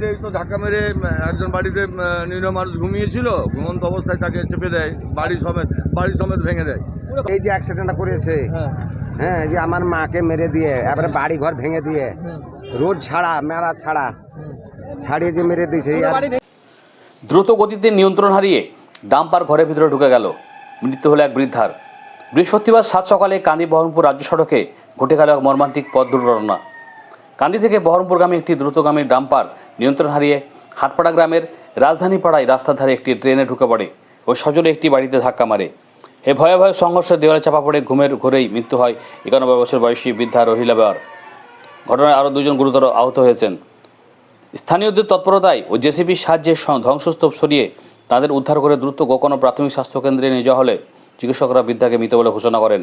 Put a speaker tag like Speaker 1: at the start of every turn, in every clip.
Speaker 1: সাইডে তো ধাক্কা মেরে একজন বাড়িতে নিরীহ মানুষ ঘুমিয়েছিল, ঘুমন্ত অবস্থায় তাকে চেপে দেয়, বাড়ি সমেত ভেঙে দেয়।
Speaker 2: এই যে অ্যাক্সিডেন্টটা করেছে, হ্যাঁ, যে আমার মাকে মেরে দিয়ে এবারে বাড়ি ঘর ভেঙে দিয়ে রোড ছাড়িয়ে যে মেরে দিয়েছে।
Speaker 3: দ্রুত গতিতে নিয়ন্ত্রণ হারিয়ে ডাম্পার ঘরের ভিতরে ঢুকে গেল, মৃত্যু হলো এক বৃদ্ধার। বৃহস্পতিবার সাত সকালে কান্দি বহরমপুর রাজ্য সড়কে ঘটে গেল এক মর্মান্তিক পথ দুর্ঘটনা। কান্দি থেকে বহরমপুরগামী একটি দ্রুতগামী ডাম্পার নিয়ন্ত্রণ হারিয়ে হাটপাড়া গ্রামের রাজধানী পাড়ায় রাস্তার ধারে একটি ট্রেনে ঢুকে পড়ে ও সজোরে একটি বাড়িতে ধাক্কা মারে। এই ভয়াবহ সংঘর্ষে দেওয়ালে চাপা পড়ে ঘুমের ঘোরেই মৃত্যু হয় 91 বছর বয়সী বৃদ্ধা রহিলা বেওয়ার। ঘটনায় আরও দুজন গুরুতর আহত হয়েছেন। স্থানীয়দের তৎপরতায় ও জেসিবির সাহায্যে ধ্বংসস্তূপ সরিয়ে তাদের উদ্ধার করে দ্রুত গোকর্ণ প্রাথমিক স্বাস্থ্যকেন্দ্রে নিয়ে যাওয়া হলে চিকিৎসকরা বৃদ্ধাকে মৃত বলে ঘোষণা করেন।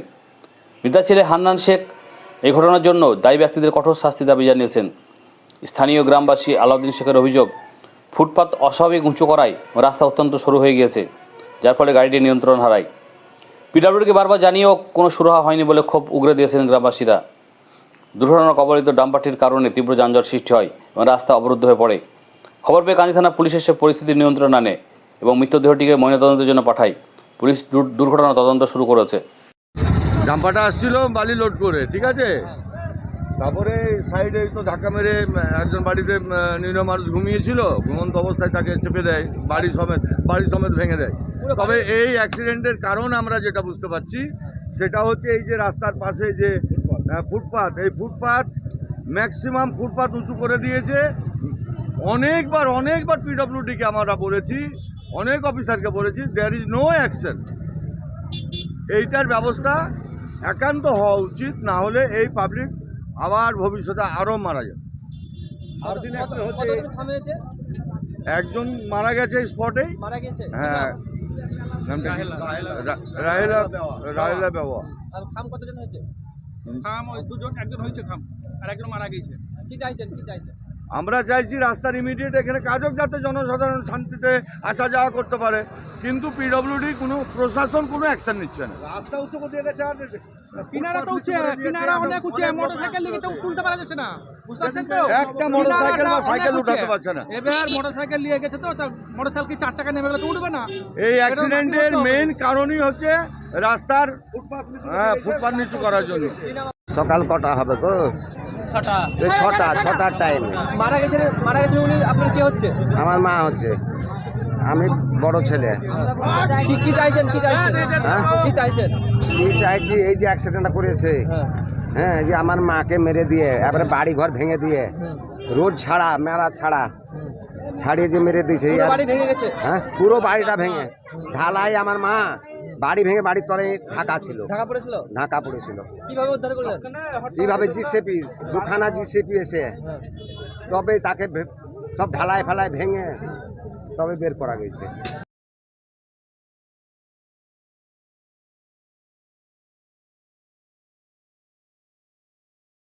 Speaker 3: বৃদ্ধার ছেলে হান্নান শেখ এই ঘটনার জন্য দায়ী ব্যক্তিদের কঠোর শাস্তি দাবি জানিয়েছেন। স্থানীয় গ্রামবাসী আলাউদ্দিন শেখের অভিযোগ, ফুটপাত অস্বাভাবিক উঁচু করায় রাস্তা অত্যন্ত সরু হয়ে গিয়েছে, যার ফলে গাড়িটি নিয়ন্ত্রণ হারায়। পিডব্লিউডিকে বারবার জানিয়েও কোনো সুরাহা হয়নি বলে ক্ষোভ উগরে দিয়েছেন গ্রামবাসীরা। দুর্ঘটনার কবলিত ডাম্পারটির কারণে তীব্র যানজট সৃষ্টি হয় এবং রাস্তা অবরুদ্ধ হয়ে পড়ে। খবর পেয়ে কান্দি থানা পুলিশ এসে পরিস্থিতি নিয়ন্ত্রণ আনে এবং মৃতদেহটিকে ময়নাতদন্তের জন্য পাঠায়। পুলিশ দুর্ঘটনা তদন্ত শুরু করেছে।
Speaker 1: ডাম্পারটা আসছিল বালি লোড করে, ঠিক আছে, তারপরে সাইডে তো ধাক্কা মেরে একজন বাড়িতে নিরীহ মানুষ ঘুমিয়েছিল, ঘুমন্ত অবস্থায় তাকে চেপে দেয়, বাড়ি সমেত ভেঙে দেয়। তবে এই অ্যাক্সিডেন্টের কারণ আমরা যেটা বুঝতে পারছি সেটা হচ্ছে এই যে রাস্তার পাশে যে ফুটপাত, এই ফুটপাত ম্যাক্সিমাম ফুটপাত উঁচু করে দিয়েছে। অনেকবার পিডব্লিউডিকে আমরা বলেছি, অনেক অফিসারকে বলেছি, দেয়ার ইজ নো অ্যাকশন। এইটার ব্যবস্থা একান্ত হওয়া উচিত, না হলে এই পাবলিক আবার ভবিষ্যতে আরও মারা যাবে। একজন মারা গেছে স্পটেই, হ্যাঁ, রাহেলা বেওয়া। আমরা চাইছি রাস্তার ইমিডিয়েট এখানে কাজ হোক, যাতে জনসাধারণ শান্তিতে আসা যাওয়া করতে পারে, কিন্তু পিডব্লিউডি কোনো প্রশাসন কোনো অ্যাকশন নিচ্ছে না। রাস্তা উঁচু করে গেছে,
Speaker 4: মোটরসাইকেল নিয়ে তুলতে পারা যাচ্ছে না, বুঝতে পারছেন তো,
Speaker 1: একটা মোটরসাইকেল বা সাইকেল উঠাতে পারছে না।
Speaker 4: এবার মোটরসাইকেল নিয়ে গেছে তো মোটরসাইকেল চার চাকা নেমে গেলে তো উঠবে না।
Speaker 1: এই অ্যাক্সিডেন্টের মেইন কারণই হচ্ছে রাস্তার ফুটপাত নিচু করার জন্য।
Speaker 2: সকাল কটা হবে গো? ছটার টাইম।
Speaker 4: মারা গেছে উনি, আপনার কি হচ্ছে?
Speaker 2: আমার মা হচ্ছে, আমি বড় ছেলে।
Speaker 4: কি চাইছেন?
Speaker 2: হ্যাঁ,
Speaker 4: কি চাইছেন?
Speaker 2: কি চাইছি, এই যে অ্যাক্সিডেন্টটা করেছে, হ্যাঁ, যে আমার মাকে মেরে দিয়ে এবারে বাড়ি ঘর ভেঙে দিয়ে রোড ছাড়িয়ে যে মেরে দিয়েছে। হ্যাঁ, পুরো বাড়িটা ভেঙে ঢালাই। আমার মা বাড়ি ভেঙে বাড়ির তলে ঢাকা পড়েছিল।
Speaker 4: কিভাবে উদ্ধার করলেন?
Speaker 2: কিভাবে? জিসিপি, দুখানা জিসিপি এসে তবে তাকে সব ঢালাই ফেলায় ভেঙে তবে বের করা গেছে।